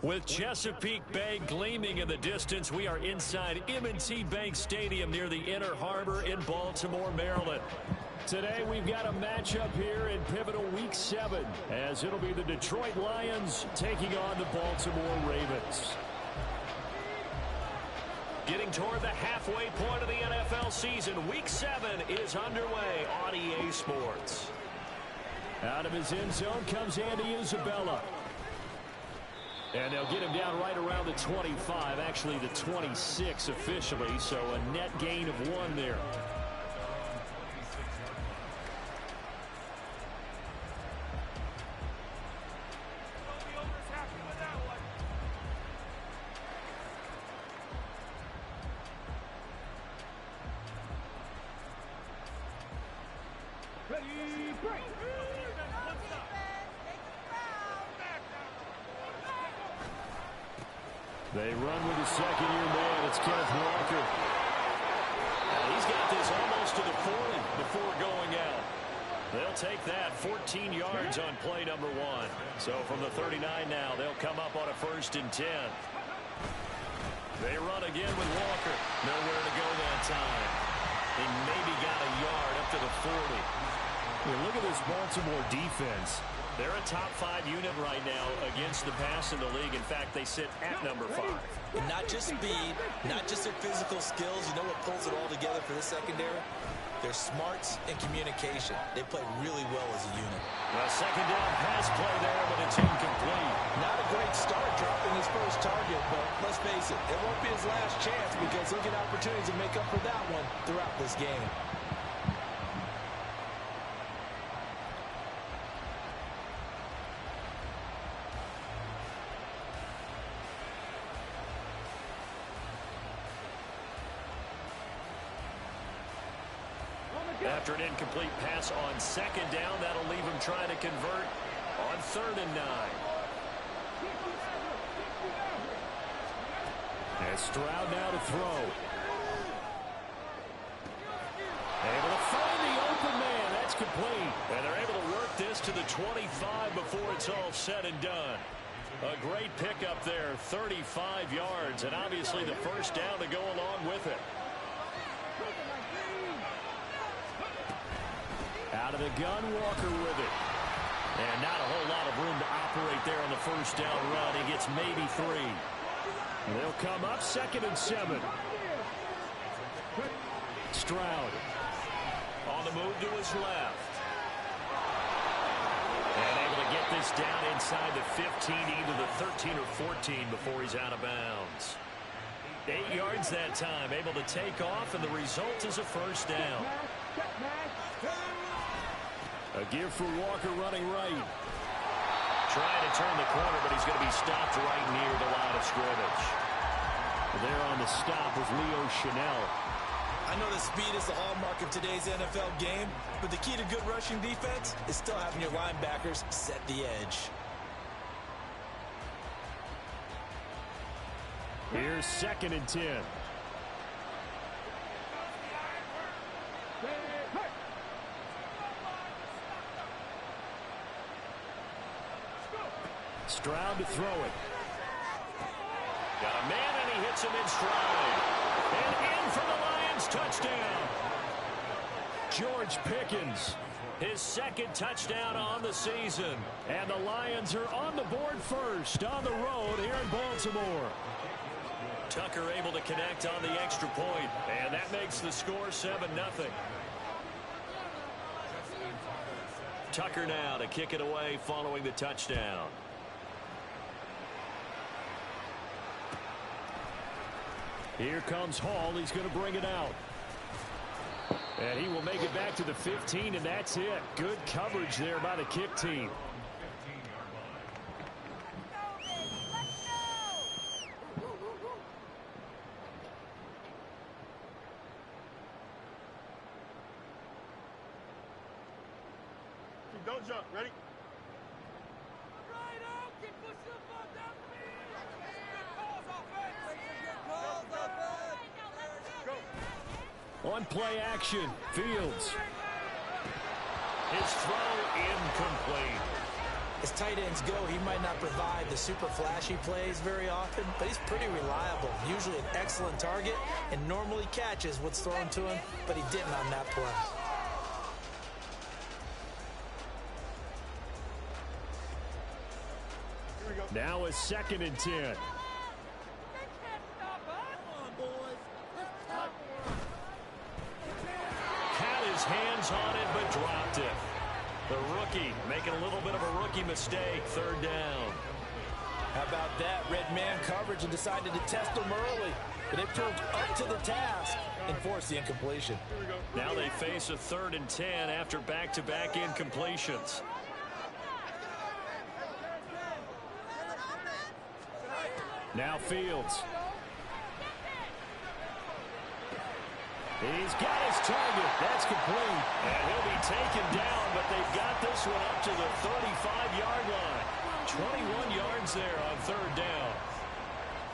With Chesapeake Bay gleaming in the distance, we are inside M&T Bank Stadium near the Inner Harbor in Baltimore, Maryland. Today we've got a matchup here in pivotal Week 7, as it'll be the Detroit Lions taking on the Baltimore Ravens. Getting toward the halfway point of the NFL season, Week 7 is underway on EA Sports. Out of his end zone comes Andy Isabella. And they'll get him down right around the 25, actually the 26 officially, so a net gain of 1 there. They run with the second-year man. It's Kenneth Walker. And he's got this almost to the 40 before going out. They'll take that 14 yards on play number 1. So from the 39 now, they'll come up on a 1st and 10. They run again with Walker. Nowhere to go that time. They maybe got a yard up to the 40. Yeah, look at this Baltimore defense. They're a top 5 unit right now against the pass in the league. In fact, they sit at number 5. And not just speed, not just their physical skills. You know what pulls it all together for this secondary? Their smarts and communication. They play really well as a unit. A second down pass play there, but it's incomplete. Not a great start dropping his first target, but let's face it, it won't be his last chance because he'll get opportunities to make up for that one throughout this game. After an incomplete pass on second down, that'll leave him trying to convert on 3rd and 9. And Stroud now to throw. Able to find the open man. That's complete. And they're able to work this to the 25 before it's all said and done. A great pickup there, 35 yards, and obviously the first down to go along with it. Out of the gun, Walker with it. And not a whole lot of room to operate there on the first down run. He gets maybe 3. They'll come up 2nd and 7. Stroud on the move to his left. And able to get this down inside the 15, either the 13 or 14 before he's out of bounds. 8 yards that time, able to take off, and the result is a first down. A give for Walker running right. Trying to turn the corner, but he's going to be stopped right near the line of scrimmage. There on the stop was Leo Chanel. I know that speed is the hallmark of today's NFL game, but the key to good rushing defense is still having your linebackers set the edge. Here's 2nd and 10. Stroud to throw it. Got a man, and he hits him in stride. And in for the Lions touchdown. George Pickens, his 2nd touchdown on the season. And the Lions are on the board first on the road here in Baltimore. Tucker able to connect on the extra point, and that makes the score 7-0. Tucker now to kick it away following the touchdown. Here comes Hall. He's going to bring it out. And he will make it back to the 15, and that's it. Good coverage there by the kick team. Don't jump. Ready? On play action, Fields. His throw incomplete. As tight ends go, he might not provide the super flashy plays very often, but he's pretty reliable, usually an excellent target, and normally catches what's thrown to him, but he didn't on that play. Now a 2nd and 10. Had his hands on it, but dropped it. The rookie making a little bit of a rookie mistake. 3rd down. How about that? Red man coverage and decided to test him early. But they proved up to the task and forced the incompletion. Now they face a 3rd and 10 after back-to-back incompletions. Now Fields. He's got his target. That's complete. And he'll be taken down, but they've got this one up to the 35-yard line. 21 yards there on 3rd down.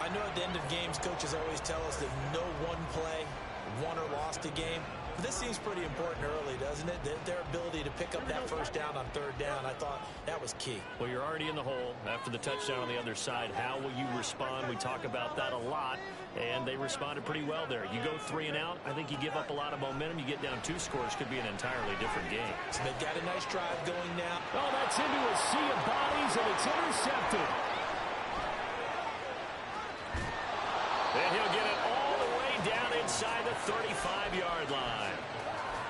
I know at the end of games, coaches always tell us that no one play won or lost a game. But this seems pretty important early, doesn't it? Their ability to pick up that 1st down on 3rd down, I thought that was key. Well, you're already in the hole after the touchdown on the other side. How will you respond? We talk about that a lot, and they responded pretty well there. You go 3 and out, I think you give up a lot of momentum. You get down 2 scores, could be an entirely different game. So they've got a nice drive going now. Oh, that's into a sea of bodies, and it's intercepted. And he'll get it all the way down inside the 35-yard line.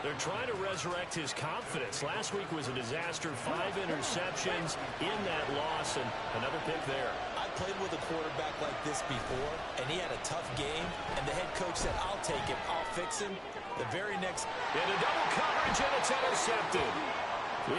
They're trying to resurrect his confidence. Last week was a disaster. 5 interceptions in that loss, and another pick there. I played with a quarterback like this before, and he had a tough game, and the head coach said, I'll take him, I'll fix him. The very next... Into double coverage, and it's intercepted.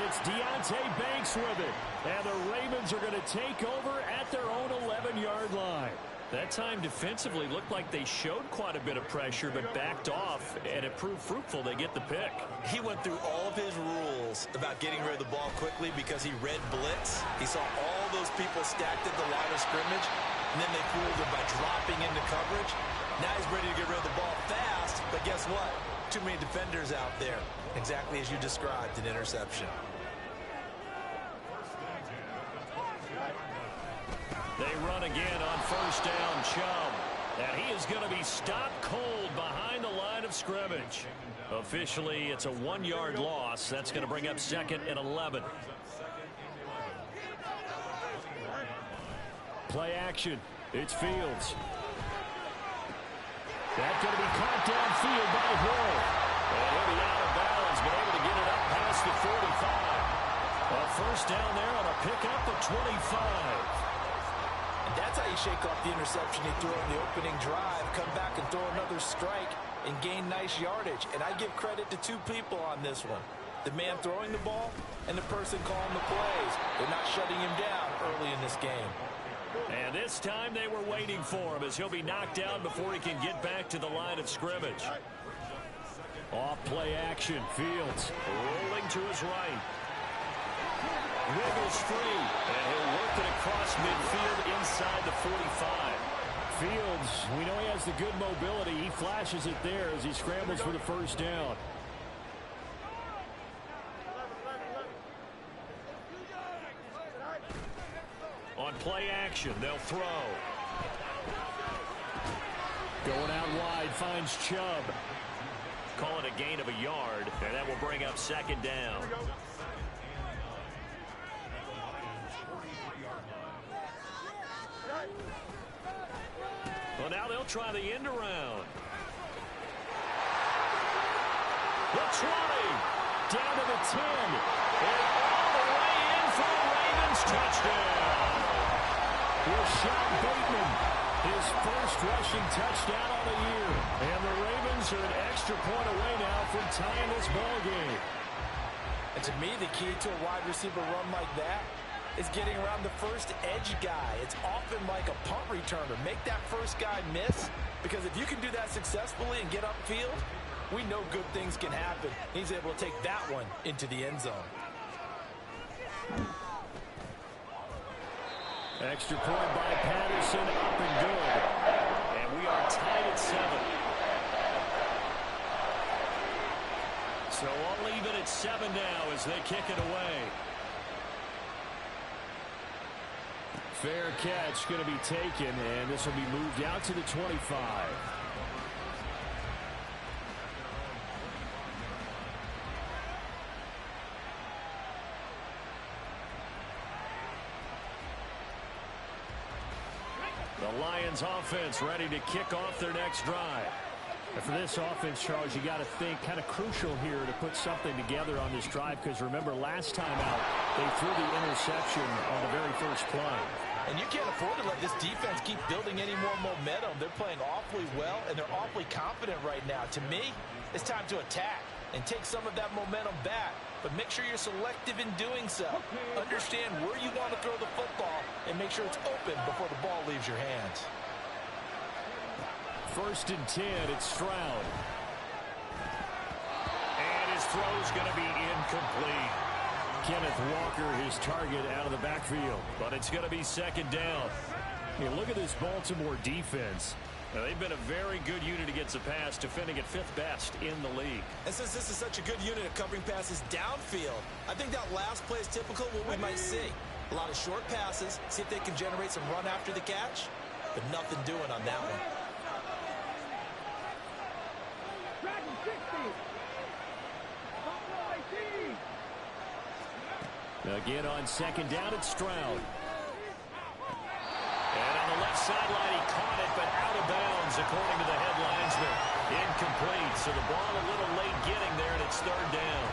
It's Deonte Banks with it, and the Ravens are going to take over at their own 11-yard line. That time defensively looked like they showed quite a bit of pressure but backed off, and it proved fruitful. They get the pick. He went through all of his rules about getting rid of the ball quickly because he read blitz. He saw all those people stacked at the line of scrimmage, and then they fooled him by dropping into coverage. Now he's ready to get rid of the ball fast, but guess what? Too many defenders out there. Exactly as you described, an interception. They run again on 1st down, Chubb. And he is going to be stopped cold behind the line of scrimmage. Officially, it's a 1-yard loss. That's going to bring up 2nd and 11. Play action. It's Fields. That's going to be caught downfield by Hill. And he'll be out of bounds, but able to get it up past the 45. A 1st down there on a pickup of 25. That's how you shake off the interception he threw on the opening drive, come back and throw another strike and gain nice yardage. And I give credit to 2 people on this one. The man throwing the ball and the person calling the plays. They're not shutting him down early in this game. And this time they were waiting for him as he'll be knocked down before he can get back to the line of scrimmage. Off play action. Fields rolling to his right. Wiggles free, and he'll work it across midfield inside the 45. Fields, we know he has the good mobility. He flashes it there as he scrambles for the 1st down. On play action, they'll throw. Going out wide, finds Chubb. Call it a gain of a yard, and that will bring up 2nd down. Well, now they'll try the end around. The 20, down to the 10, and all the way in for the Ravens touchdown. Rashad Bateman, his 1st rushing touchdown of the year. And the Ravens are an extra point away now from tying this ball game. And to me, the key to a wide receiver run like that is getting around the first edge guy. It's often like a punt returner. Make that first guy miss, because if you can do that successfully and get upfield, we know good things can happen. He's able to take that one into the end zone. Extra point by Patterson, up and good. And we are tied at 7. So all even at 7 now as they kick it away. Fair catch going to be taken, and this will be moved out to the 25. The Lions offense ready to kick off their next drive. And for this offense, Charles, you got to think kind of crucial here to put something together on this drive, because remember last time out they threw the interception on the very first play. And you can't afford to let this defense keep building any more momentum. They're playing awfully well, and they're awfully confident right now. To me, it's time to attack and take some of that momentum back. But make sure you're selective in doing so. Understand where you want to throw the football and make sure it's open before the ball leaves your hands. 1st and 10, it's Stroud. And his throw's going to be incomplete. Kenneth Walker, his target, out of the backfield. But it's going to be 2nd down. Hey, look at this Baltimore defense. Now, they've been a very good unit against the pass, defending at 5th best in the league. And since this is such a good unit of covering passes downfield, I think that last play is typical of what we might see. A lot of short passes, see if they can generate some run after the catch, but nothing doing on that one. Again on 2nd down, it's Stroud. And on the left sideline, he caught it, but out of bounds, according to the head linesman. Incomplete, so the ball a little late getting there, and it's 3rd down.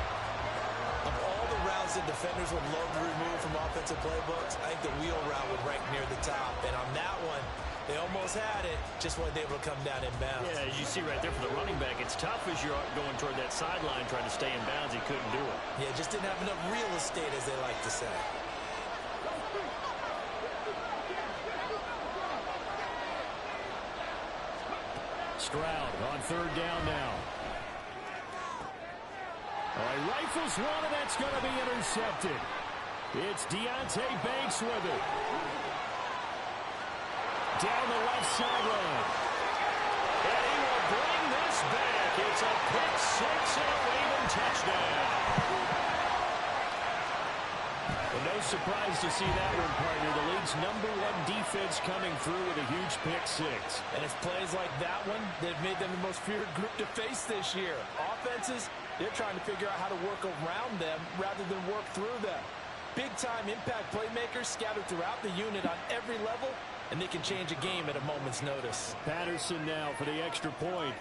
Of all the routes that defenders would love to remove from offensive playbooks, I think the wheel route would rank near the top. And on that one, they almost had it, just weren't able to come down in bounds. Yeah, as you see right there for the running back, it's tough as you're going toward that sideline trying to stay in bounds. He couldn't do it. Yeah, just didn't have enough real estate, as they like to say. Stroud on 3rd down now. All right, rifles one, and that's going to be intercepted. It's Deonte Banks with it. Down the left sideline. And he will bring this back. It's a pick 6 and a Raven touchdown. Well, no surprise to see that one, partner. The league's #1 defense coming through with a huge pick 6. And it's plays like that one that have made them the most feared group to face this year. Offenses, they're trying to figure out how to work around them rather than work through them. Big-time impact playmakers scattered throughout the unit on every level, and they can change a game at a moment's notice. Patterson now for the extra point.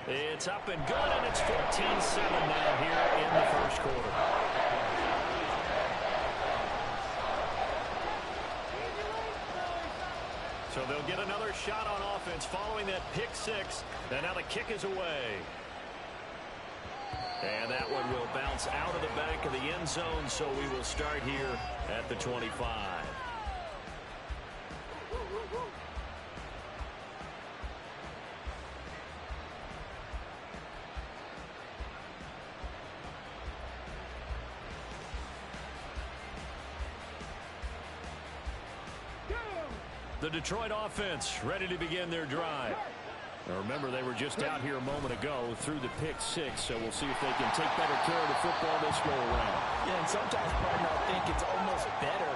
It's up and good, and it's 14-7 now here in the first quarter. So they'll get another shot on offense following that pick 6. And now the kick is away. And that one will bounce out of the back of the end zone, so we will start here at the 25. The Detroit offense ready to begin their drive. Now remember, they were just out here a moment ago through the pick 6, so we'll see if they can take better care of the football this go around. Yeah, and sometimes, partner, I think it's almost better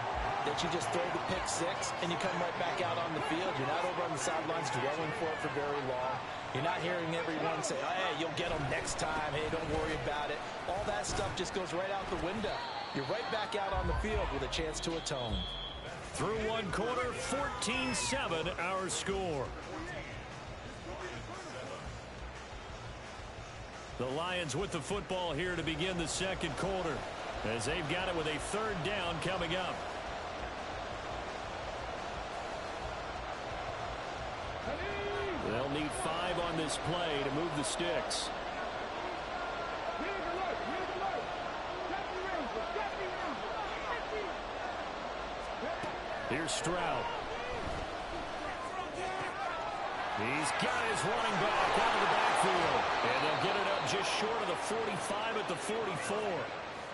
that you just throw the pick 6 and you come right back out on the field. You're not over on the sidelines dwelling for it for very long. You're not hearing everyone say, oh, hey, you'll get them next time. Hey, don't worry about it. All that stuff just goes right out the window. You're right back out on the field with a chance to atone. Through one quarter, 14-7 our score. The Lions with the football here to begin the second quarter, as they've got it with a 3rd down coming up. They'll need 5 on this play to move the sticks. Here's Stroud. He's got his running back out of the backfield. And they'll get it up just short of the 45 at the 44.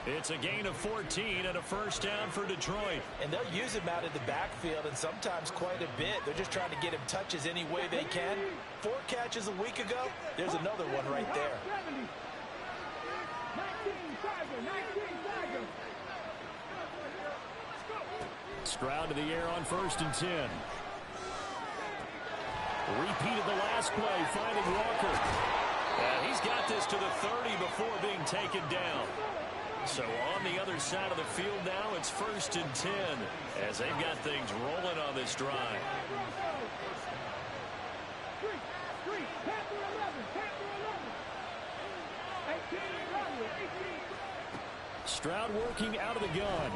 It's a gain of 14 and a 1st down for Detroit. And they'll use him out of the backfield, and sometimes quite a bit. They're just trying to get him touches any way they can. 4 catches a week ago. There's another one right there. Stroud to the air on 1st and 10. Repeated the last play, finding Walker. And he's got this to the 30 before being taken down. So on the other side of the field now, it's 1st and 10 as they've got things rolling on this drive. Stroud working out of the gun.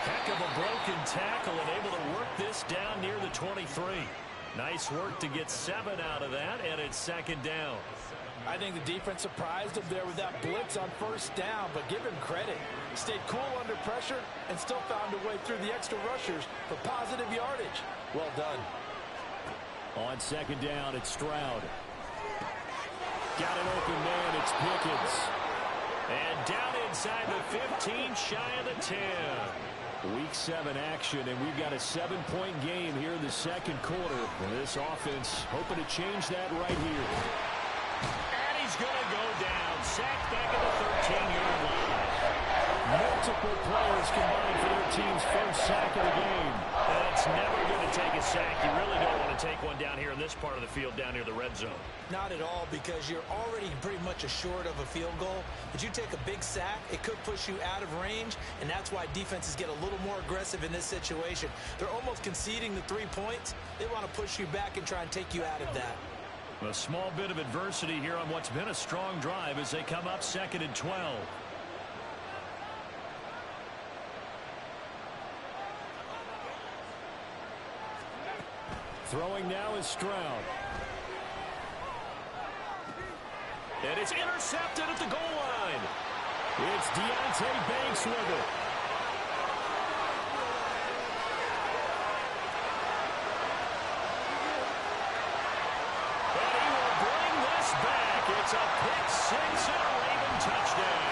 Heck of a broken tackle and able to work this down near the 23. Nice work to get 7 out of that, and it's 2nd down. I think the defense surprised him there with that blitz on 1st down, but give him credit. Stayed cool under pressure and still found a way through the extra rushers for positive yardage. Well done. On 2nd down, it's Stroud. Got an open man, it's Pickens. And down inside the 15, shy of the 10. Week 7 action, and we've got a 7-point game here in the 2nd quarter. And this offense hoping to change that right here. And he's going to go down. Sacked back at the 13-yard line. Multiple players combined for their team's first sack of the game. And it's never going to take a sack. You really don't want to take one down here in this part of the field, down near the red zone. Not at all, because you're already pretty much assured of a field goal. But you take a big sack, it could push you out of range, and that's why defenses get a little more aggressive in this situation. They're almost conceding the 3 points. They want to push you back and try and take you out of that. A small bit of adversity here on what's been a strong drive as they come up 2nd and 12. Throwing now is Stroud. And it's intercepted at the goal line. It's Deontay Banks with it. And he will bring this back. It's a pick-6 and a Raven touchdown.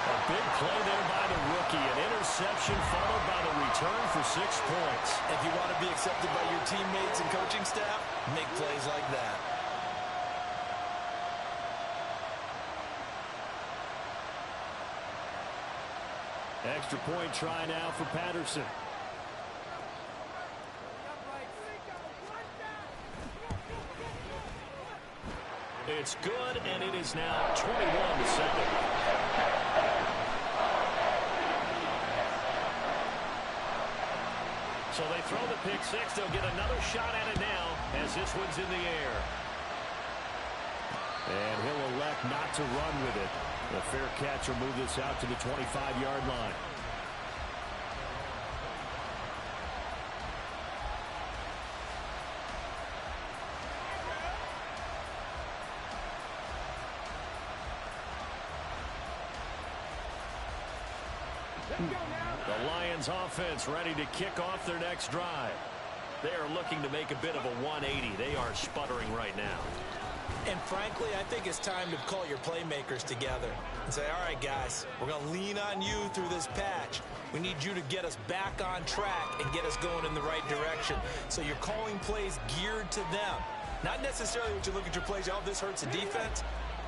A big play there by the rookie. An interception followed by the return for 6 points. If you want to be accepted by your teammates and coaching staff, make plays like that. Extra point try now for Patterson. It's good, and it is now 21-7. So they throw the pick-6. They'll get another shot at it now as this one's in the air. And he'll elect not to run with it. A fair catch will move this out to the 25-yard line. The Lions offense ready to kick off their next drive. They are looking to make a bit of a 180. They are sputtering right now. And frankly, I think it's time to call your playmakers together and say, all right, guys, we're going to lean on you through this patch. We need you to get us back on track and get us going in the right direction. So you're calling plays geared to them. Not necessarily what you look at your plays, oh, this hurts the defense.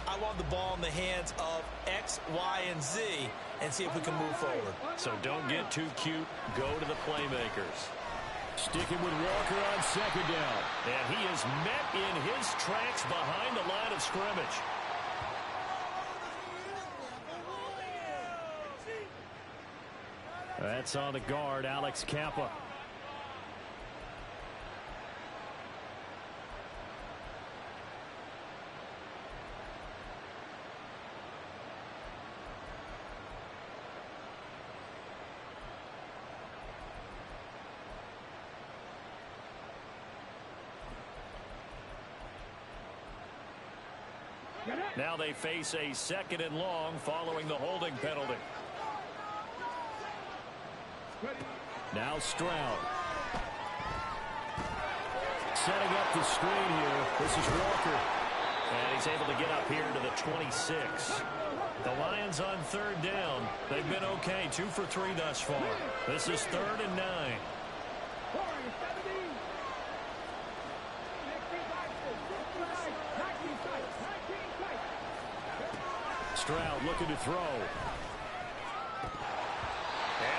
I want the ball in the hands of X, Y, and Z and see if we can move forward. So don't get too cute. Go to the playmakers. Sticking with Walker on 2nd down. And he is met in his tracks behind the line of scrimmage. That's on the guard, Alex Kappa. Now they face a 2nd and long following the holding penalty. Now Stroud. Setting up the screen here. This is Walker. And he's able to get up here to the 26. The Lions on 3rd down. They've been okay. 2 for 3 thus far. This is 3rd and 9. Stroud looking to throw. And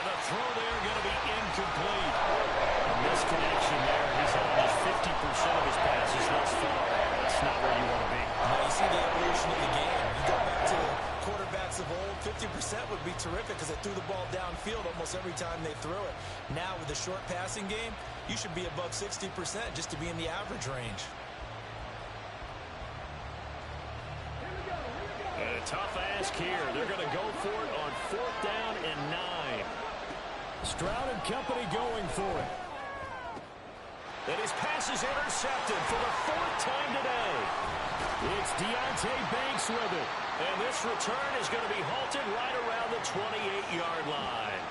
the throw there going to be incomplete. A misconnection there. He's had just 50% of his passes thus far. That's not where you want to be. Now you see the evolution of the game. You go back to the quarterbacks of old, 50% would be terrific because they threw the ball downfield almost every time they threw it. Now with the short passing game, you should be above 60% just to be in the average range. And a tough ask here. They're going to go for it on 4th down and 9. Stroud and company going for it. And his pass is intercepted for the 4th time today. It's Deonte Banks with it. And this return is going to be halted right around the 28-yard line.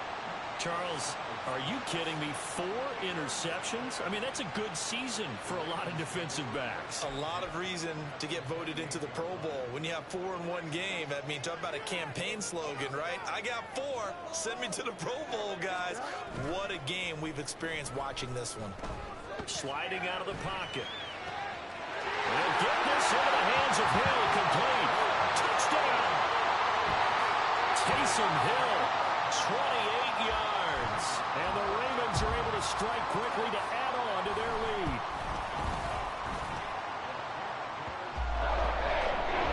Charles, are you kidding me? 4 interceptions? I mean, that's a good season for a lot of defensive backs. A lot of reason to get voted into the Pro Bowl. When you have 4 in one game, I mean, talk about a campaign slogan, right? I got 4. Send me to the Pro Bowl, guys. What a game we've experienced watching this one. Sliding out of the pocket. And get this into the hands of Hill. Complete. Touchdown. Taysom Hill, 28 yards. And the Ravens are able to strike quickly to add on to their lead.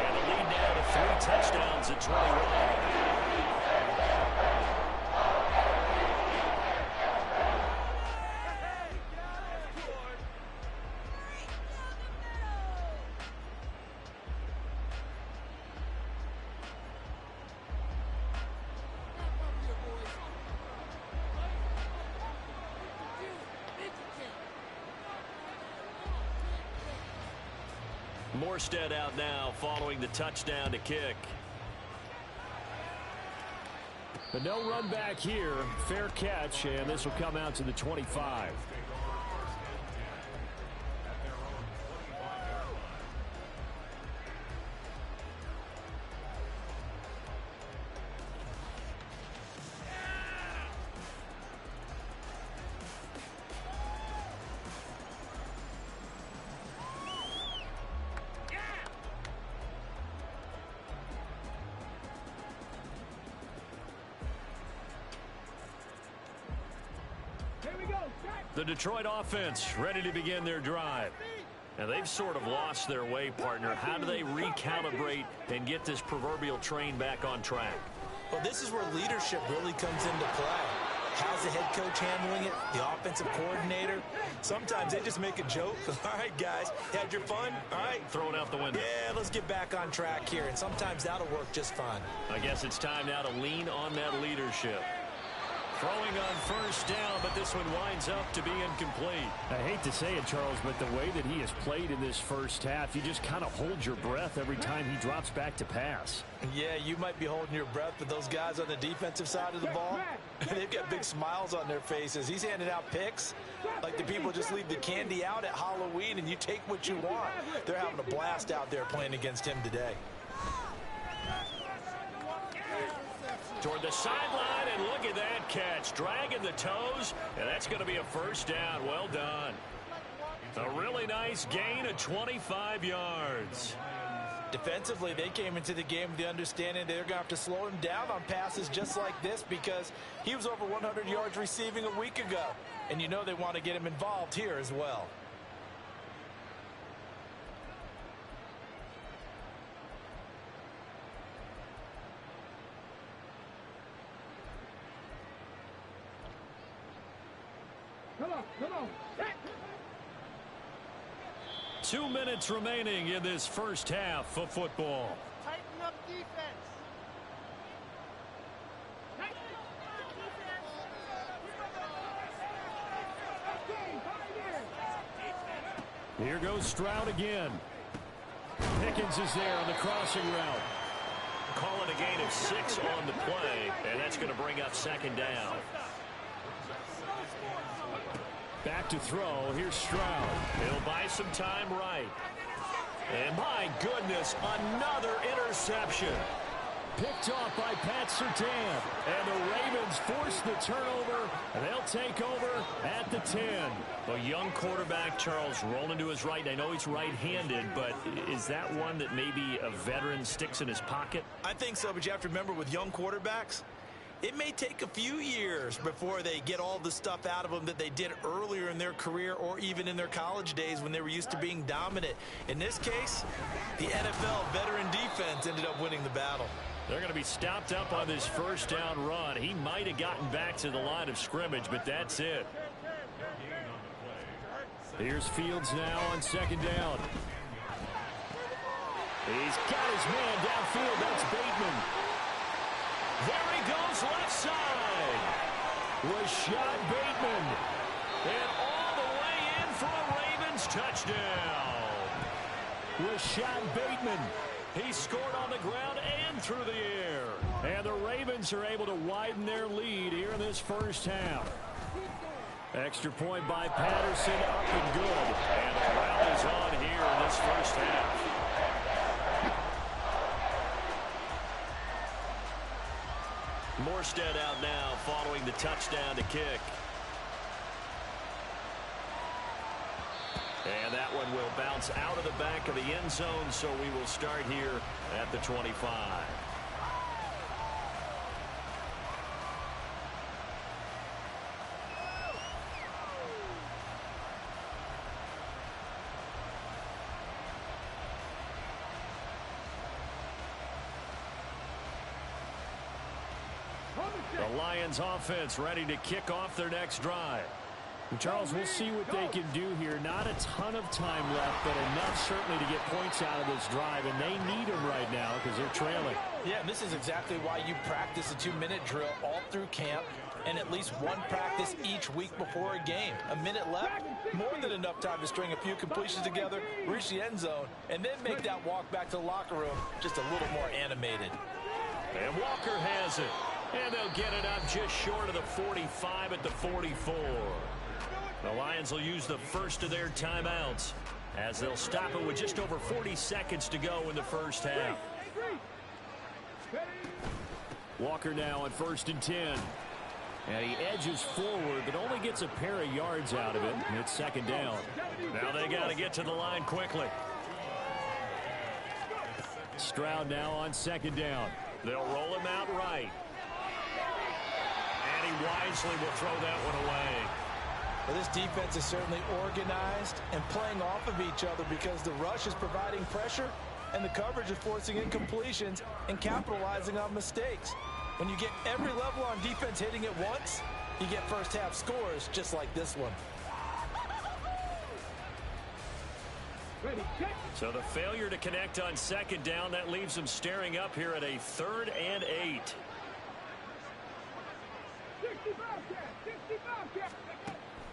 And the lead now to 3 touchdowns at 21. Morstead out now following the touchdown to kick. But no run back here. Fair catch, and this will come out to the 25. The Detroit offense ready to begin their drive. And they've sort of lost their way, partner. How do they recalibrate and get this proverbial train back on track? Well, this is where leadership really comes into play. How's the head coach handling it? The offensive coordinator? Sometimes they just make a joke. All right, guys, you had your fun? All right. Throw it out the window. Yeah, let's get back on track here. And sometimes that'll work just fine. I guess it's time now to lean on that leadership. Throwing on 1st down, but this one winds up to be incomplete. I hate to say it, Charles, but the way that he has played in this first half, you just kind of hold your breath every time he drops back to pass. Yeah, you might be holding your breath, but those guys on the defensive side of the ball, they've got big smiles on their faces. He's handing out picks like the people just leave the candy out at Halloween and you take what you want. They're having a blast out there playing against him today. Toward the sideline, and look at that catch. Dragging the toes, and that's going to be a 1st down. Well done. A really nice gain of 25 yards. Defensively, they came into the game with the understanding they're going to have to slow him down on passes just like this because he was over 100 yards receiving a week ago. And you know they want to get him involved here as well. Come on. 2 minutes remaining in this first half of football. Tighten up defense. Here goes Stroud again. Pickens is there on the crossing route. Calling a gain of 6 on the play, and that's going to bring up 2nd down. Back to throw. Here's Stroud. He'll buy some time right. And my goodness, another interception. Picked off by Pat Surtain. And the Ravens force the turnover They'll take over at the 10. A young quarterback, Charles, rolling to his right. I know he's right-handed, but is that one that maybe a veteran sticks in his pocket? I think so, but you have to remember with young quarterbacks, it may take a few years before they get all the stuff out of them that they did earlier in their career or even in their college days when they were used to being dominant. In this case, the NFL veteran defense ended up winning the battle. They're going to be stopped up on this first down run. He might have gotten back to the line of scrimmage, but that's it. Here's Fields now on second down. He's got his man downfield. That's Bateman. There he goes left side. Rashad Bateman. And all the way in for a Ravens touchdown. Rashad Bateman. He scored on the ground and through the air. And the Ravens are able to widen their lead here in this first half. Extra point by Patterson, up and good. And the round is on here in this first half. Morstead out now following the touchdown to kick. And that one will bounce out of the back of the end zone, so we will start here at the 25. The Lions offense ready to kick off their next drive. Charles, we'll see what they can do here. Not a ton of time left, but enough certainly to get points out of this drive, and they need them right now because they're trailing. Yeah, and this is exactly why you practice a 2-minute drill all through camp and at least one practice each week before a game. A minute left, more than enough time to string a few completions together, reach the end zone, and then make that walk back to the locker room just a little more animated. And Walker has it. And they'll get it up just short of the 45 at the 44. The Lions will use the first of their timeouts as they'll stop it with just over 40 seconds to go in the first half. Walker now on 1st and 10. And he edges forward, but only gets a pair of yards out of it. And it's second down. Now they got to get to the line quickly. Stroud now on second down. They'll roll him out right. And he wisely will throw that one away. Well, this defense is certainly organized and playing off of each other because the rush is providing pressure and the coverage is forcing incompletions and capitalizing on mistakes. When you get every level on defense hitting it once, you get first half scores just like this one. So the failure to connect on second down, that leaves them staring up here at a 3rd and 8.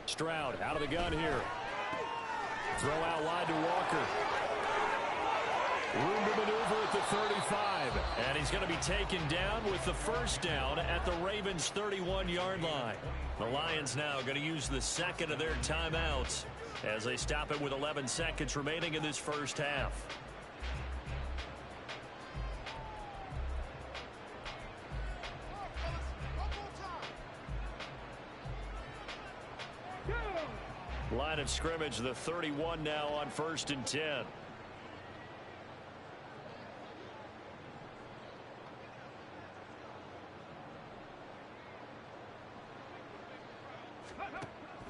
Stroud out of the gun here. Throw out wide to Walker. Room to maneuver at the 35. And he's going to be taken down with the first down at the Ravens' 31-yard line. The Lions now going to use the second of their timeouts as they stop it with 11 seconds remaining in this first half. Line of scrimmage, the 31 now on 1st and 10.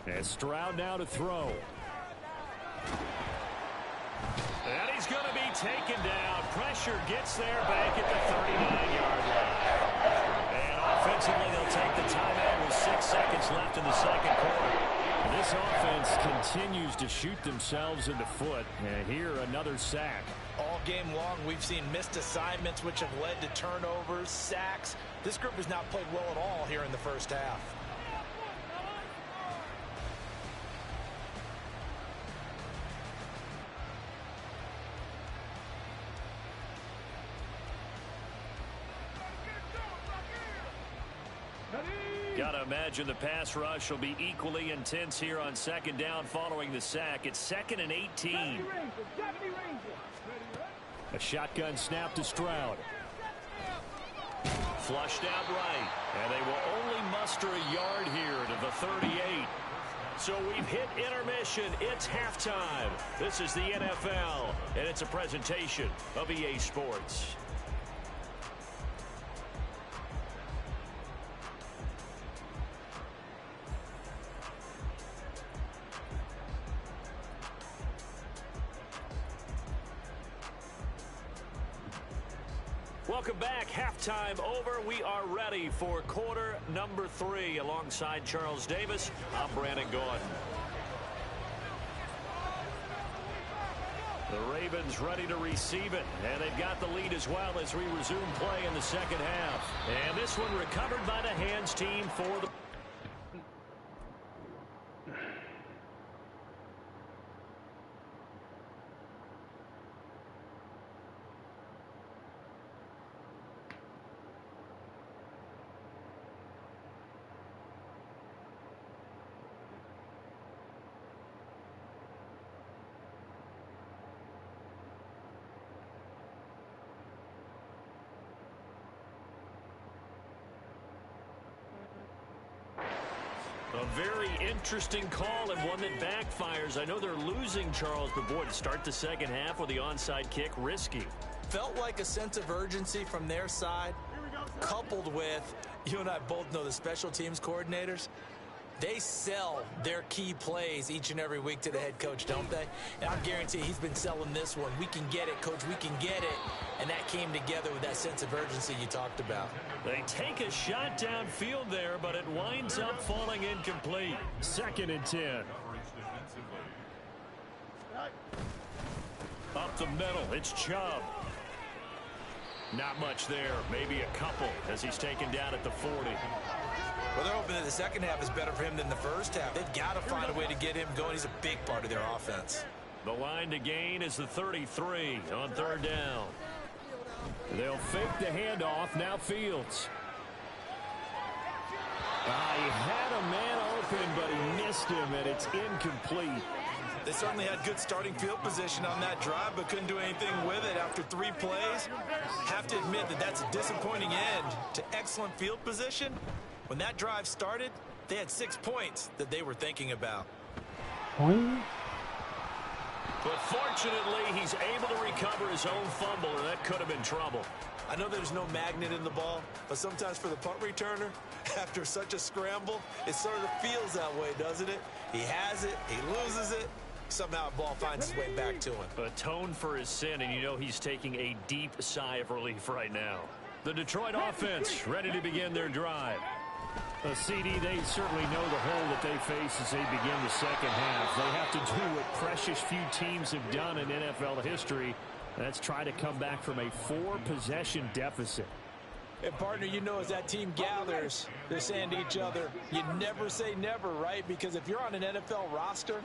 And Stroud now to throw. And he's going to be taken down. Pressure gets there back at the 39-yard line. And offensively, they'll take the timeout with 6 seconds left in the second quarter. This offense continues to shoot themselves in the foot. And here, another sack. All game long, we've seen missed assignments, which have led to turnovers, sacks. This group has not played well at all here in the first half. Got to imagine the pass rush will be equally intense here on second down following the sack. It's 2nd and 18. A shotgun snap to Stroud. Flushed out right. And they will only muster a yard here to the 38. So we've hit intermission. It's halftime. This is the NFL, and it's a presentation of EA Sports. Welcome back. Halftime over. We are ready for quarter number 3. Alongside Charles Davis, I'm Brandon Gaudin. The Ravens ready to receive it, and they've got the lead as well as we resume play in the second half. And this one recovered by the hands team for the... A very interesting call and one that backfires. I know they're losing, Charles, but boy, to start the second half with the onside kick, risky. Felt like a sense of urgency from their side, coupled with, you and I both know the special teams coordinators, they sell their key plays each and every week to the head coach, don't they? And I guarantee he's been selling this one. We can get it, coach, we can get it. And that came together with that sense of urgency you talked about. They take a shot downfield there, but it winds up falling incomplete. 2nd and 10. Up the middle, it's Chubb. Not much there, maybe a couple as he's taken down at the 40. Well, they're hoping that the second half is better for him than the first half. They've got to find a way to get him going. He's a big part of their offense. The line to gain is the 33 on 3rd down. They'll fake the handoff. Now Fields. He had a man open, but he missed him, and it's incomplete. They certainly had good starting field position on that drive, but couldn't do anything with it after 3 plays. Have to admit that that's a disappointing end to excellent field position. When that drive started, they had 6 points that they were thinking about. But fortunately, he's able to recover his own fumble, and that could have been trouble. I know there's no magnet in the ball, but sometimes for the punt returner, after such a scramble, it sort of feels that way, doesn't it? He has it, he loses it, somehow the ball finds its way back to him. Atone for his sin, and you know he's taking a deep sigh of relief right now. The Detroit offense ready to begin their drive. A CD, they certainly know the hole that they face as they begin the second half. They have to do what precious few teams have done in NFL history. That's try to come back from a 4-possession deficit. And, partner, you know, as that team gathers, they're saying to each other, you never say never, right? Because if you're on an NFL roster,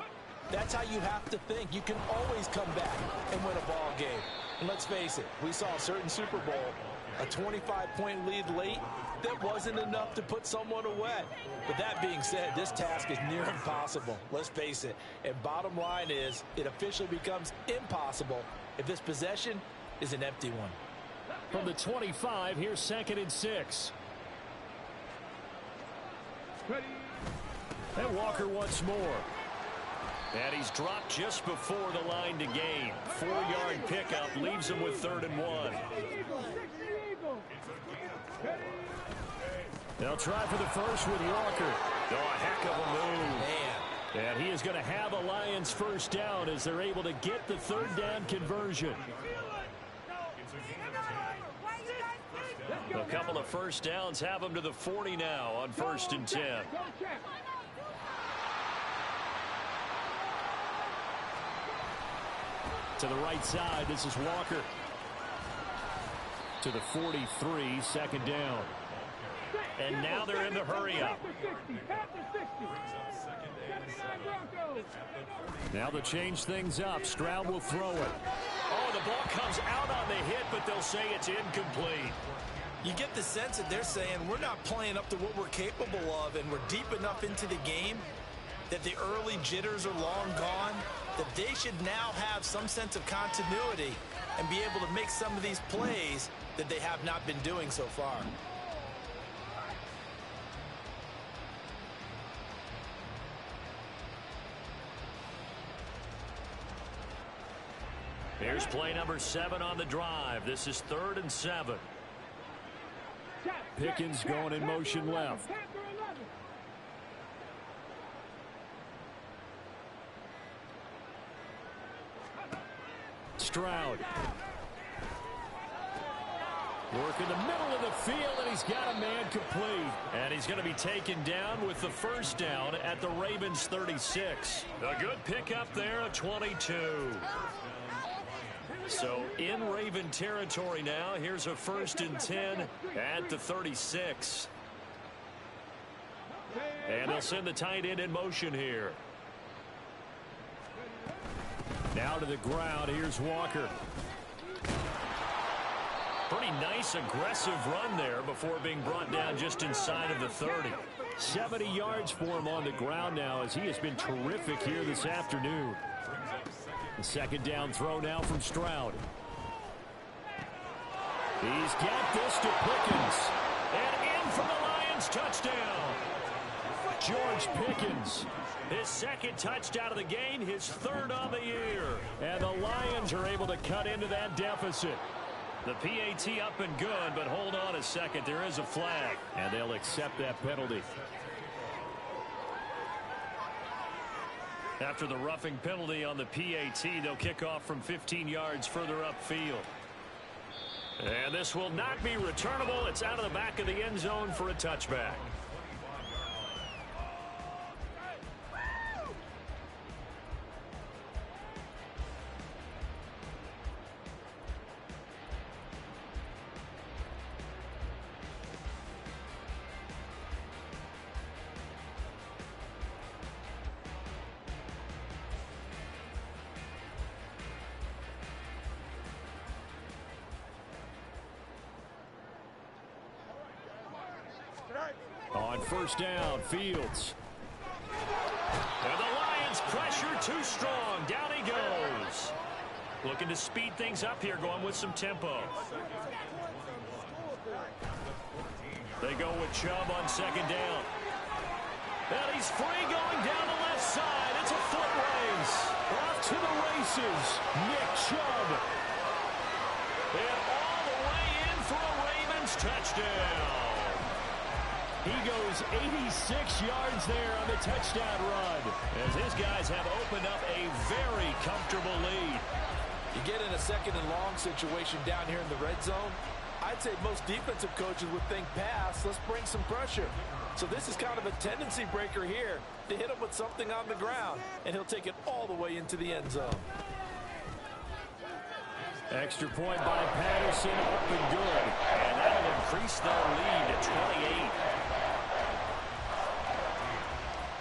that's how you have to think. You can always come back and win a ball game. And let's face it, we saw a certain Super Bowl, a 25-point lead late, that wasn't enough to put someone away. But that being said, this task is near impossible. Let's face it. And bottom line is, it officially becomes impossible if this possession is an empty one. From the 25, here's 2nd and 6. And Walker once more. And he's dropped just before the line to gain. 4-yard pickup leaves him with 3rd and 1. They'll try for the first with Walker. Oh, a heck of a move. Man. And he is going to have a Lions first down as they're able to get the 3rd down conversion. A couple of first downs have them to the 40 now on 1st and 10. To the right side, this is Walker. To the 43, 2nd down. And now they're in the hurry-up. Now to change things up, Stroud will throw it. Oh, the ball comes out on the hit, but they'll say it's incomplete. You get the sense that they're saying we're not playing up to what we're capable of, and we're deep enough into the game that the early jitters are long gone, that they should now have some sense of continuity and be able to make some of these plays that they have not been doing so far. Here's play number 7 on the drive. This is 3rd and 7. Pickens going in motion left. Stroud. Work in the middle of the field, and he's got a man complete. And he's going to be taken down with the first down at the Ravens 36. A good pickup there at 22. So in Raven territory now. Here's a 1st and 10 at the 36. And they'll send the tight end in motion here. Now to the ground. Here's Walker. Pretty nice aggressive run there before being brought down just inside of the 30. 70 yards for him on the ground now, as he has been terrific here this afternoon. The 2nd down throw now from Stroud. He's got this to Pickens. And in from the Lions, touchdown. George Pickens. His 2nd touchdown of the game, his 3rd on the year. And the Lions are able to cut into that deficit. The PAT up and good, but hold on a second. There is a flag. And they'll accept that penalty. After the roughing penalty on the PAT, they'll kick off from 15 yards further upfield. And this will not be returnable. It's out of the back of the end zone for a touchback. On 1st down, Fields. And the Lions pressure too strong. Down he goes. Looking to speed things up here, going with some tempo. They go with Chubb on 2nd down. And he's free going down the left side. It's a foot race. Off to the races, Nick Chubb. And all the way in for a Ravens touchdown. He goes 86 yards there on the touchdown run, as his guys have opened up a very comfortable lead. You get in a 2nd and long situation down here in the red zone, I'd say most defensive coaches would think pass, let's bring some pressure. So this is kind of a tendency breaker here to hit him with something on the ground, and he'll take it all the way into the end zone. Extra point by Patterson, up and good. And that'll increase their lead to 28.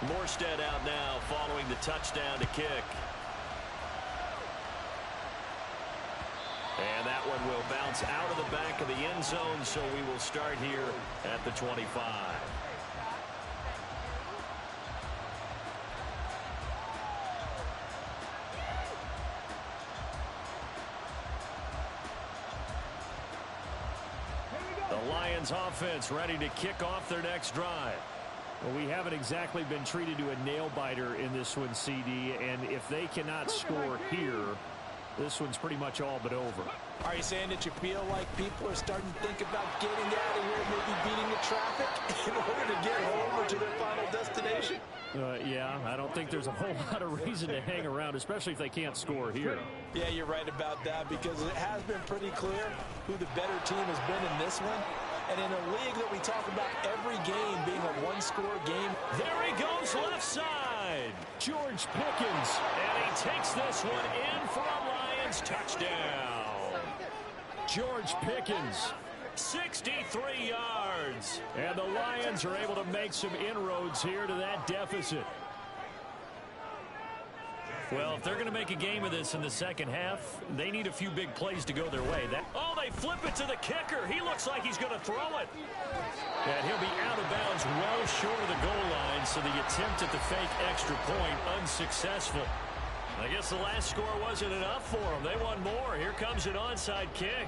Morstead out now following the touchdown to kick. And that one will bounce out of the back of the end zone, so we will start here at the 25. The Lions offense ready to kick off their next drive. Well, we haven't exactly been treated to a nail-biter in this one, CD, and if they cannot score here, this one's pretty much all but over. Are you saying that you feel like people are starting to think about getting out of here, maybe beating the traffic in order to get home or to their final destination? Yeah, I don't think there's a whole lot of reason to hang around, especially if they can't score here. Yeah, you're right about that, because it has been pretty clear who the better team has been in this one. And in a league that we talk about every game being a one-score game. There he goes left side. George Pickens. And he takes this one in for a Lions touchdown. George Pickens. 63 yards. And the Lions are able to make some inroads here to that deficit. Well, if they're going to make a game of this in the second half, they need a few big plays to go their way. Oh, they flip it to the kicker. He looks like he's going to throw it. And he'll be out of bounds well short of the goal line, so the attempt at the fake extra point unsuccessful. I guess the last score wasn't enough for them. They want more. Here comes an onside kick.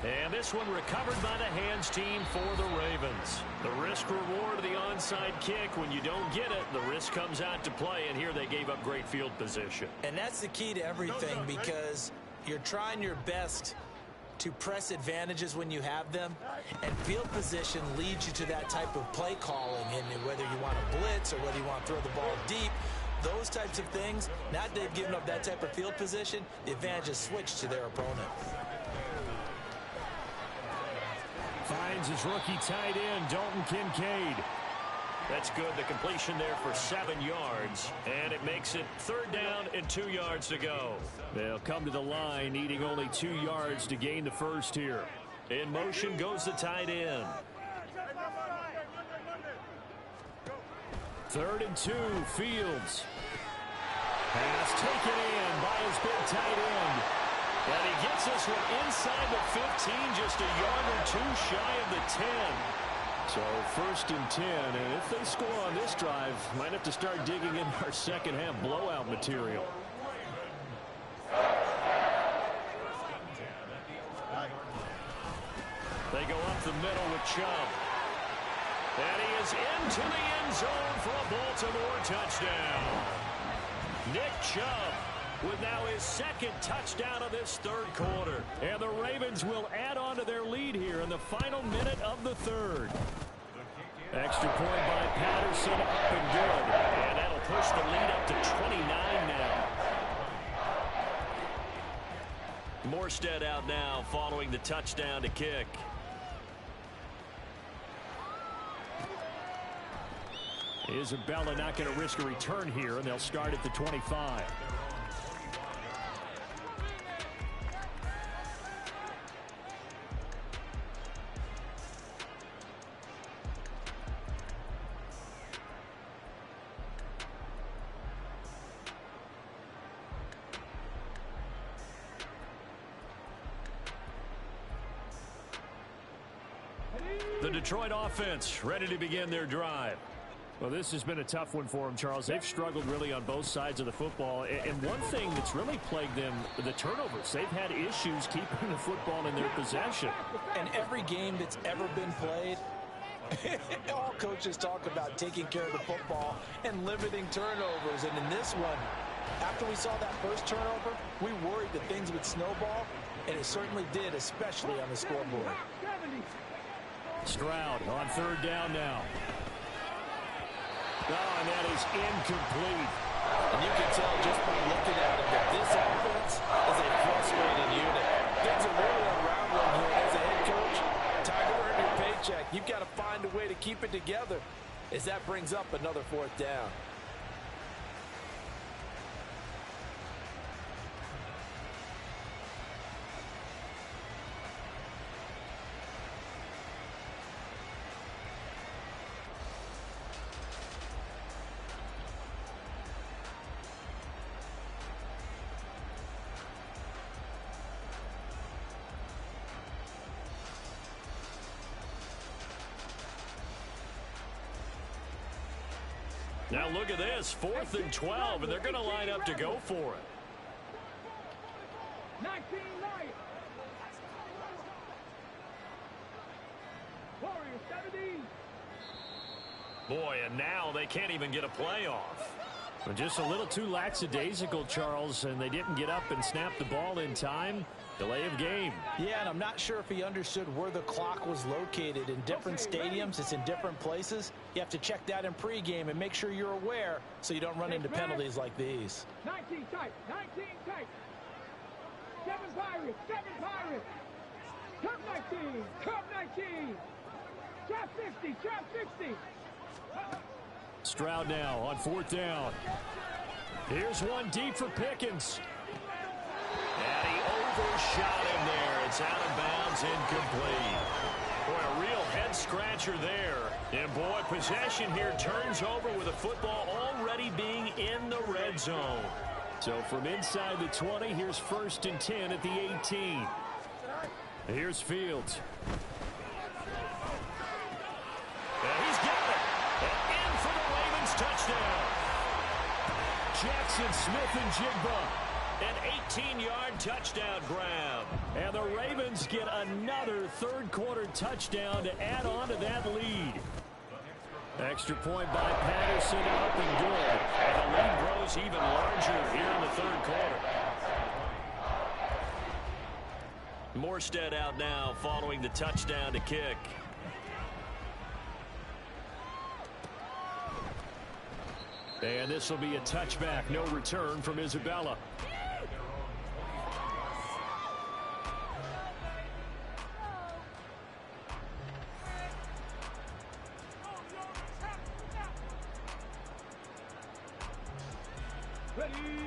And this one recovered by the hands team for the Ravens. The risk reward of the onside kick. When you don't get it, the risk comes out to play, and here they gave up great field position. And that's the key to everything, because you're trying your best to press advantages when you have them, and field position leads you to that type of play calling. And whether you want to blitz or whether you want to throw the ball deep, those types of things, now that they've given up that type of field position, the advantage is switched to their opponent. Finds his rookie tight end, Dalton Kincaid. That's good. The completion there for 7 yards. And it makes it 3rd down and 2 yards to go. They'll come to the line, needing only 2 yards to gain the first here. In motion goes the tight end. 3rd and 2, Fields. Pass taken in by his big tight end. And he gets this one inside the 15, just a yard or 2 shy of the 10. So 1st and 10, and if they score on this drive, might have to start digging in our second half blowout material. They go up the middle with Chubb. And he is into the end zone for a Baltimore touchdown. Nick Chubb with now his 2nd touchdown of this 3rd quarter. And the Ravens will add on to their lead here in the final minute of the 3rd. Extra point by Patterson, up and good. And that'll push the lead up to 29 now. Morstead out now following the touchdown to kick. Isabella not going to risk a return here, and they'll start at the 25. The Detroit offense ready to begin their drive. Well, this has been a tough one for them, Charles. They've struggled really on both sides of the football. And one thing that's really plagued them, the turnovers. They've had issues keeping the football in their possession. And every game that's ever been played, all coaches talk about taking care of the football and limiting turnovers. And in this one, after we saw that first turnover, we worried that things would snowball, and it certainly did, especially on the scoreboard. Stroud on 3rd down now. Oh, and that is incomplete. And you can tell just by looking at it that this offense is a frustrating unit. Things are really unraveling here. As a head coach, time to earn your paycheck. You've got to find a way to keep it together as that brings up another 4th down. Now look at this, 4th and 12, and they're going to line up to go for it. 19 Lions. Warriors 17. Boy, and now they can't even get a play off. But just a little too lackadaisical, Charles, and they didn't get up and snap the ball in time. Delay of game. Yeah, and I'm not sure if he understood where the clock was located. In different stadiums, it's in different places. You have to check that in pregame and make sure you're aware so you don't run into penalties like these. 19 tight, 19 tight. 7 Pirates, 7 Pirates. Cup 19, Cup 19. Trap 60, Trap 60. Stroud now on 4th down. Here's one deep for Pickens. And he overshot him there. It's out of bounds, incomplete. Boy, a real head-scratcher there. And, boy, possession here turns over with the football already being in the red zone. So from inside the 20, here's 1st and 10 at the 18. Here's Fields. And he's got it. And in for the Ravens touchdown. Jackson, Smith, and Jigba An 18-yard touchdown grab. And the Ravens get another third-quarter touchdown to add on to that lead. Extra point by Patterson, up and good. And the lead grows even larger here in the third quarter. Morstead out now following the touchdown to kick. And this will be a touchback. No return from Isabella.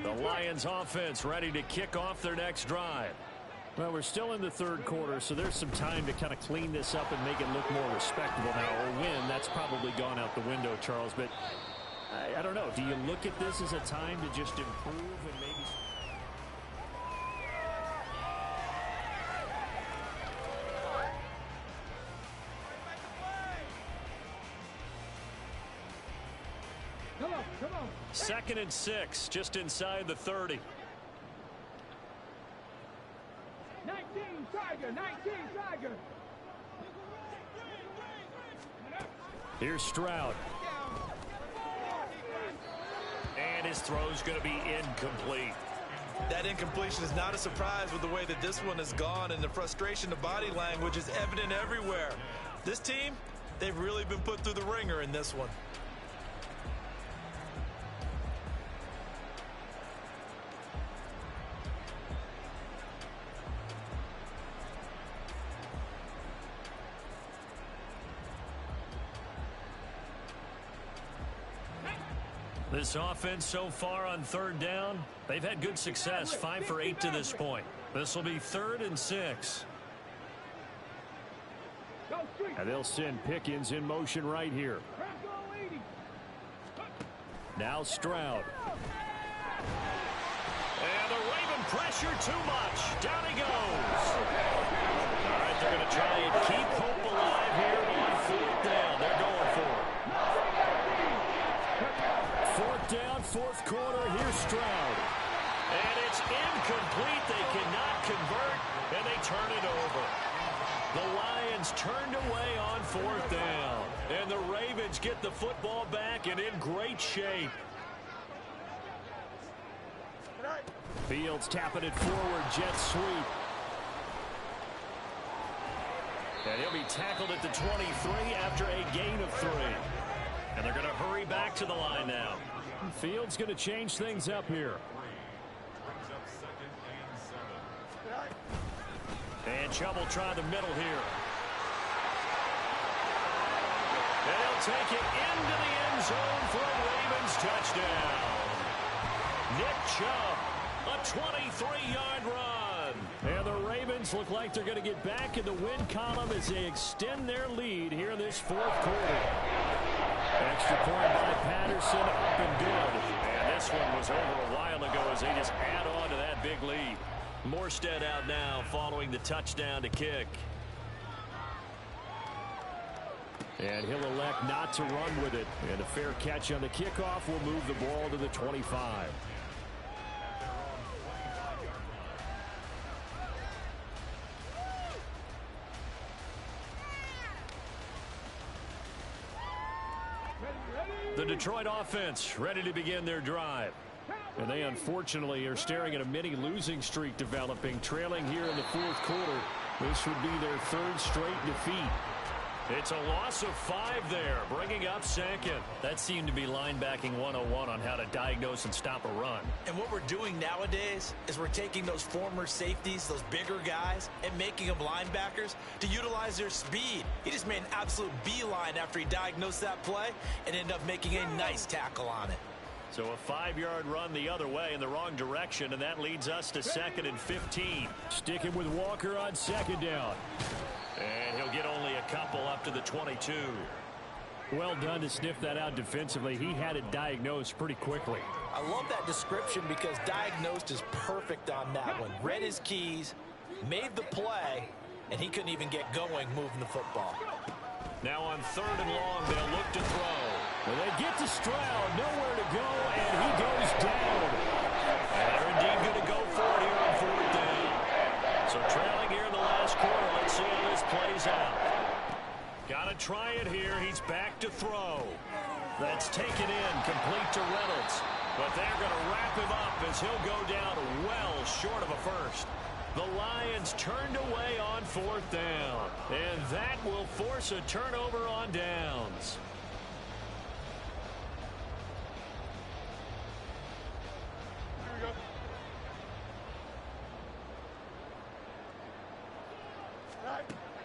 The Lions offense ready to kick off their next drive. Well, we're still in the third quarter, so there's some time to kind of clean this up and make it look more respectable now. A win, that's probably gone out the window, Charles, but I don't know. Do you look at this as a time to just improve and maybe... Come on. 2nd and 6, just inside the 30. 19, Tiger, 19, Tiger. Here's Stroud. And his throw's going to be incomplete. That incompletion is not a surprise with the way that this one has gone, and the frustration, the body language is evident everywhere. This team, they've really been put through the ringer in this one. This offense so far on third down, they've had good success, 5 for 8 to this point. This will be 3rd and 6. And they'll send Pickens in motion right here. Now Stroud. And the Raven pressure too much. Down he goes. All right, they're going to try and keep hope alive here on 4th down. They're going for it. 4th down, 4th quarter. Here's Stroud. And it's incomplete. They cannot convert, and they turn it over. The Lions turned away on 4th down. And the Ravens get the football back and in great shape. Fields tapping it forward. Jet sweep. And he'll be tackled at the 23 after a gain of 3. And they're going to hurry back to the line now. Fields going to change things up here. And Chubb will try the middle here. And he'll take it into the end zone for a Ravens touchdown. Nick Chubb, a 23-yard run. And the Ravens look like they're going to get back in the win column as they extend their lead here in this 4th quarter. Extra point by Patterson, up and good. And this one was over a while ago as they just add on to that big lead. Morstead out now following the touchdown to kick. And he'll elect not to run with it. And a fair catch on the kickoff will move the ball to the 25. The Detroit offense ready to begin their drive. And they unfortunately are staring at a mini losing streak developing, trailing here in the 4th quarter. This would be their 3rd straight defeat. It's a loss of 5 there, bringing up 2nd. That seemed to be linebacking 101 on how to diagnose and stop a run. And what we're doing nowadays is we're taking those former safeties, those bigger guys, and making them linebackers to utilize their speed. He just made an absolute beeline after he diagnosed that play and ended up making a nice tackle on it. So a 5-yard run the other way in the wrong direction, and that leads us to 2nd and 15. Sticking with Walker on 2nd down. And he'll get only a couple up to the 22. Well done to sniff that out defensively. He had it diagnosed pretty quickly. I love that description because diagnosed is perfect on that one. Read his keys, made the play, and he couldn't even get going moving the football. Now on 3rd and long, they'll look to throw. Well, they get to Stroud, nowhere to go, and he goes down. And they're indeed going to go to try it here. He's back to throw. That's taken in, complete to Reynolds. But they're going to wrap him up as he'll go down well short of a first. The Lions turned away on 4th down. And that will force a turnover on downs.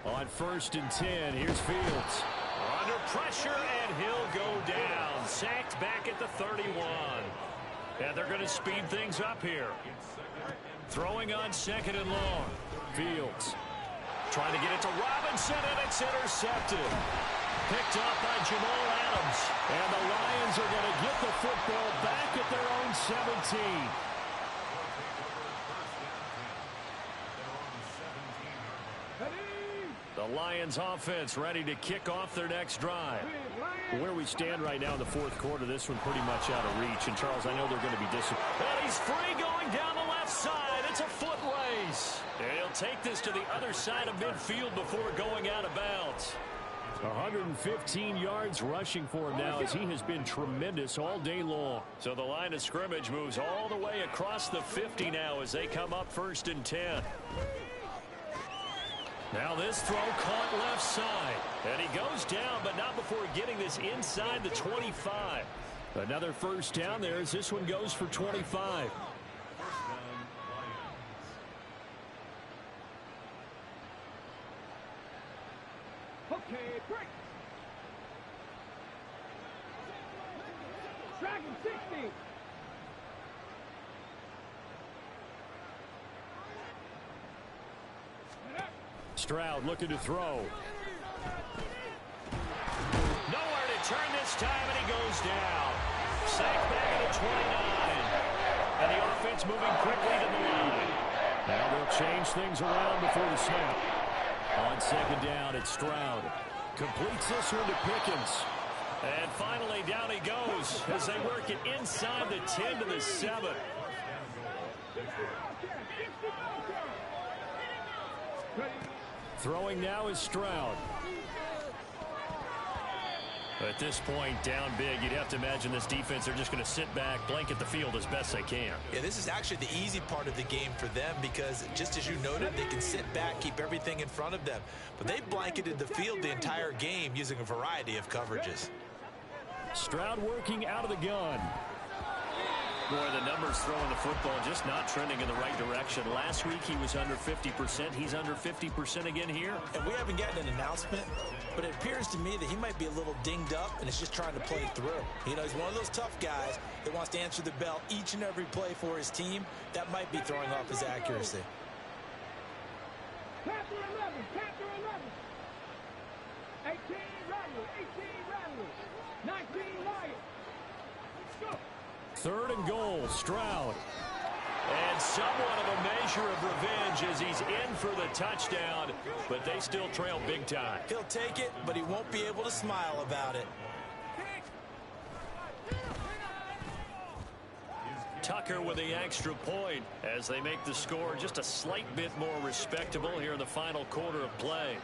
On 1st and 10, here's Fields. Under pressure, and he'll go down. Sacked back at the 31. And they're going to speed things up here. Throwing on 2nd and long. Fields trying to get it to Robinson, and it's intercepted. Picked up by Jamal Adams. And the Lions are going to get the football back at their own 17. The Lions offense ready to kick off their next drive. Where we stand right now in the 4th quarter, this one pretty much out of reach. And, Charles, I know they're going to be disappointed. And he's free going down the left side. It's a foot race. And he'll take this to the other side of midfield before going out of bounds. 115 yards rushing for him now as he has been tremendous all day long. So the line of scrimmage moves all the way across the 50 now as they come up 1st and 10. Now this throw caught left side. And he goes down, but not before getting this inside the 25. Another first down there as this one goes for 25. Okay, break. Dragon 60. Stroud looking to throw. Nowhere to turn this time, and he goes down. Sacked back at a 29. And the offense moving quickly to the line. Now they'll change things around before the snap. On 2nd down, it's Stroud. Completes this one to Pickens. And finally, down he goes as they work it inside the 10 to the 7. Throwing now is Stroud. At this point, down big, you'd have to imagine this defense, they're just going to sit back, blanket the field as best they can. Yeah, this is actually the easy part of the game for them because, just as you noted, they can sit back, keep everything in front of them. But they've blanketed the field the entire game using a variety of coverages. Stroud working out of the gun. Boy, the numbers throwing the football just not trending in the right direction. Last week he was under 50%. He's under 50% again here. And we haven't gotten an announcement, but it appears to me that he might be a little dinged up and is just trying to play through. You know, he's one of those tough guys that wants to answer the bell each and every play for his team. That might be throwing off his accuracy. Panther 11, Panther 11. 18 Rattlers, 18 Rattlers, 19 Lions. Let's go. 3rd and goal, Stroud. And somewhat of a measure of revenge as he's in for the touchdown, but they still trail big time. He'll take it, but he won't be able to smile about it. Tucker with the extra point as they make the score just a slight bit more respectable here in the final quarter of play.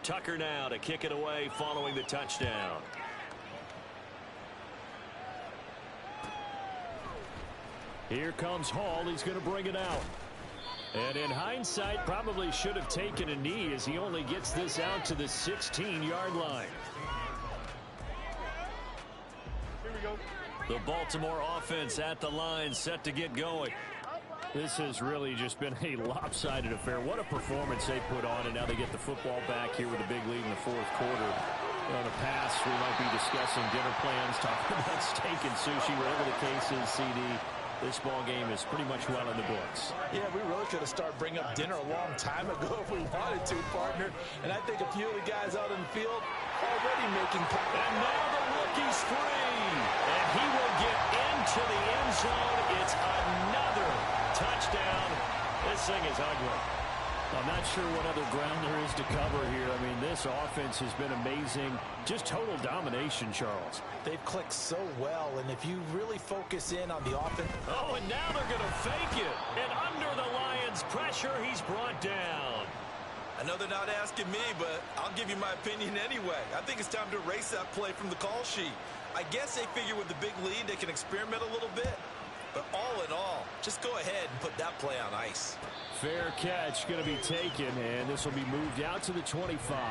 Tucker now to kick it away following the touchdown. Here comes Hall. He's going to bring it out. And in hindsight, probably should have taken a knee as he only gets this out to the 16-yard line. Here we go. The Baltimore offense at the line, set to get going. This has really just been a lopsided affair. What a performance they put on, and now they get the football back here with a big lead in the 4th quarter. On the pass, we might be discussing dinner plans, talking about steak and sushi, whatever the case is, CD. This ball game is pretty much well in the books. Yeah, we really could have started bringing up dinner a long time ago if we wanted to, partner. And I think a few of the guys out in the field already making progress. And now the rookie's free. And he will get into the end zone. It's another touchdown. This thing is ugly. I'm not sure what other ground there is to cover here. I mean, this offense has been amazing. Just total domination, Charles. They've clicked so well, and if you really focus in on the offense. Oh, and now they're going to fake it. And under the Lions' pressure, he's brought down. I know they're not asking me, but I'll give you my opinion anyway. I think it's time to erase that play from the call sheet. I guess they figure with the big lead they can experiment a little bit. But all in all, just go ahead and put that play on ice. Fair catch going to be taken, and this will be moved out to the 25.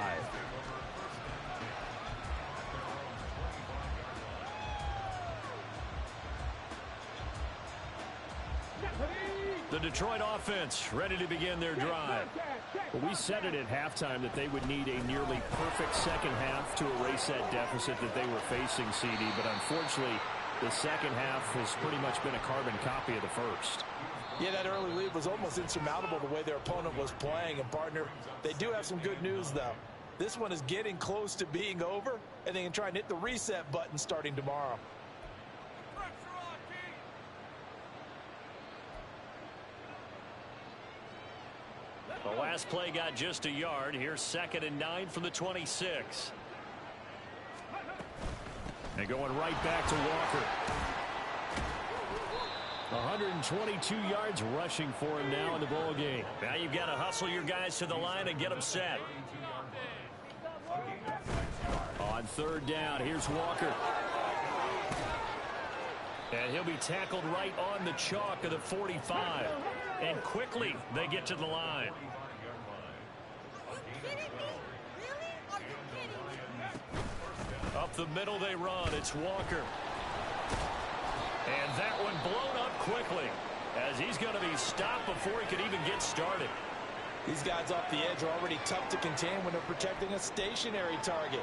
The Detroit offense ready to begin their drive. Well, we said it at halftime that they would need a nearly perfect second half to erase that deficit that they were facing, CD. But unfortunately, the second half has pretty much been a carbon copy of the first. Yeah, that early lead was almost insurmountable the way their opponent was playing. And, partner, they do have some good news, though. This one is getting close to being over, and they can try and hit the reset button starting tomorrow. The last play got just a yard. Here's 2nd and 9 from the 26. And going right back to Walker. 122 yards rushing for him now in the ball game. Now you've got to hustle your guys to the line and get them set. On 3rd down, here's Walker. And he'll be tackled right on the chalk of the 45. And quickly they get to the line. Up the middle they run. It's Walker. And that one blown up quickly as he's going to be stopped before he could even get started. These guys off the edge are already tough to contain when they're protecting a stationary target.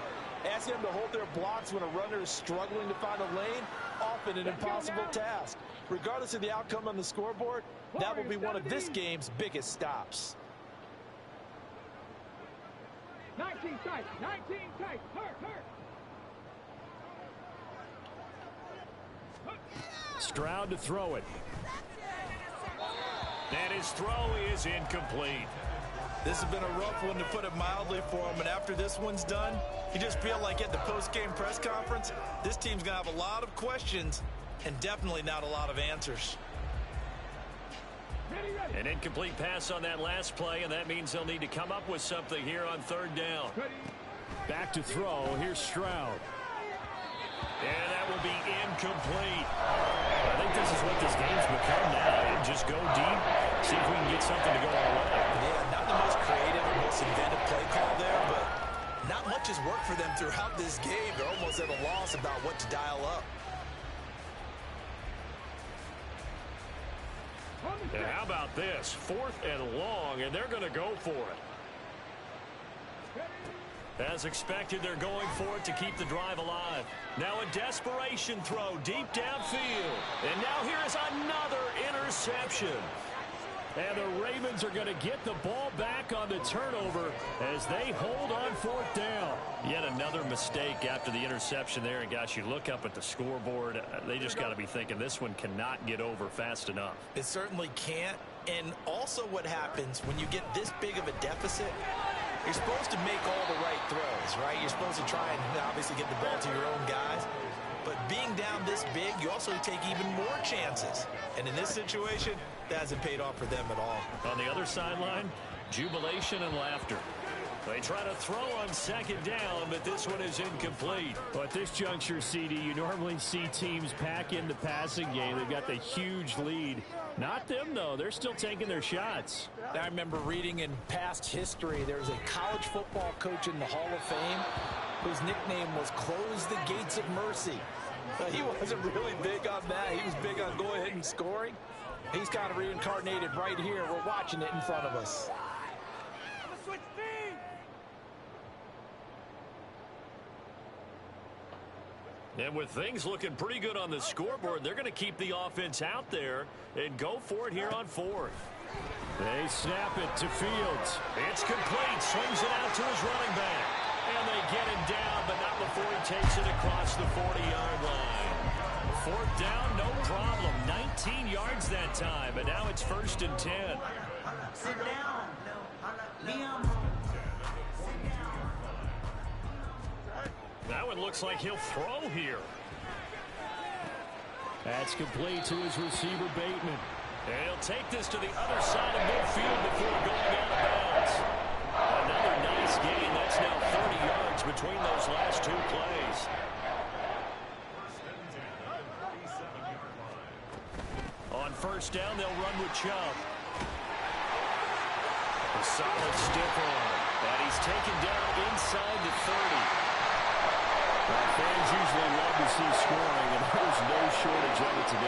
Ask them to hold their blocks when a runner is struggling to find a lane, often an impossible task. Regardless of the outcome on the scoreboard, that will be one of this game's biggest stops. 19 tight, 19 tight, hurt. Stroud to throw it. And his throw is incomplete. This has been a rough one, to put it mildly, for him. And after this one's done, you just feel like at the post-game press conference, this team's going to have a lot of questions and definitely not a lot of answers. An incomplete pass on that last play, and that means they'll need to come up with something here on 3rd down. Back to throw. Here's Stroud. And that will be incomplete. I think this is what this game's become now. Just go deep, see if we can get something to go our way. Yeah, not the most creative or most inventive play call there, but not much has worked for them throughout this game. They're almost at a loss about what to dial up. And how about this? 4th and long, and they're going to go for it. As expected, they're going for it to keep the drive alive. Now a desperation throw deep downfield. And now here is another interception. And the Ravens are going to get the ball back on the turnover as they hold on 4th down. Yet another mistake after the interception there. And, gosh, you look up at the scoreboard, they just got to be thinking this one cannot get over fast enough. It certainly can't. And also what happens when you get this big of a deficit, you're supposed to make all the right throws, right? You're supposed to try and obviously get the ball to your own guys. But being down this big, you also take even more chances. And in this situation, that hasn't paid off for them at all. On the other sideline, jubilation and laughter. They try to throw on 2nd down, but this one is incomplete. But at this juncture, CD, you normally see teams pack in the passing game. They've got the huge lead. Not them, though. They're still taking their shots. I remember reading in past history, there's a college football coach in the Hall of Fame whose nickname was Close the Gates of Mercy. He wasn't really big on that. He was big on go ahead and scoring. He's kind of reincarnated right here. We're watching it in front of us. And with things looking pretty good on the scoreboard, they're going to keep the offense out there and go for it here on 4th. They snap it to Fields. It's complete. Swings it out to his running back. And they get him down, but not before he takes it across the 40-yard line. 4th down, no problem. 19 yards that time, but now it's 1st and 10. Sit down. That one looks like he'll throw here. That's complete to his receiver, Bateman. And he'll take this to the other side of midfield before going out of bounds. On first down, they'll run with Chubb. A solid stiff arm. And he's taken down inside the 30. Fans usually love to see scoring, and there's no shortage of it today.